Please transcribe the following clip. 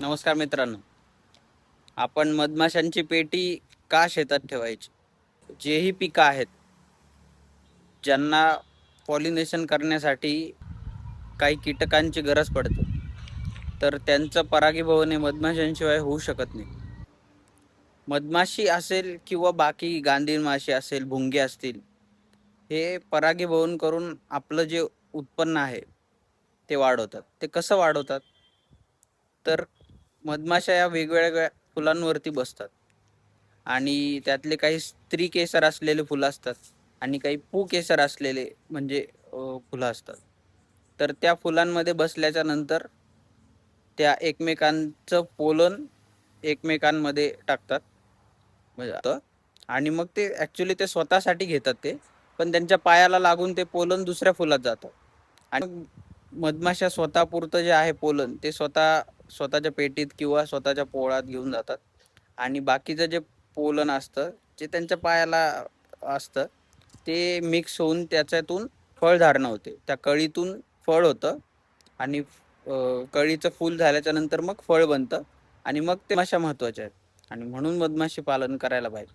नमस्कार मित्रांनो. आपण मधमाशांची पेटी का शेतात ठेवायची? जेही पिकं आहेत, ज्यांना पॉलिनेशन करण्यासाठी काही कीटकांची गरज पडते, तर त्यांचं परागीभवन हे मधमाशांशिवाय होऊ शकत नाही. मधमाशी असेल किंवा बाकी गांधील माशी असेल, भुंगे असतील, हे परागीभवन करून आपलं जे उत्पन्न आहे, ते वाढवतात. ते कसं वाढवतात? तर मधमाशा या वेगवेगळ्या फुलांवरती बसतात आणि त्यातले काही स्त्री केसर असलेले फुलं असतात आणि काही पुकेसर असलेले म्हणजे फुलं असतात. तर त्या फुलांमध्ये बसल्याच्या नंतर त्या एकमेकांचं पोलन एकमेकांमध्ये टाकतात म्हणजे आणि मग ते ॲक्च्युली ते स्वतःसाठी घेतात ते, पण त्यांच्या पायाला लागून ते पोलन दुसऱ्या फुलात जातं आणि मधमाशा स्वतःपुरतं जे आहे पोलन ते स्वतःच्या पेटीत किंवा स्वतःच्या पोळात घेऊन जातात आणि बाकीचं जे पोलन असतं जे त्यांच्या पायाला असतं ते मिक्स होऊन त्याच्यातून फळधारणा होते. त्या कळीतून फळ होतं आणि कळीचं फूल झाल्याच्या नंतर मग फळ बनतं आणि मग ते मधमाशा महत्वाच्या आहेत आणि म्हणून मधमाशी पालन करायला पाहिजे.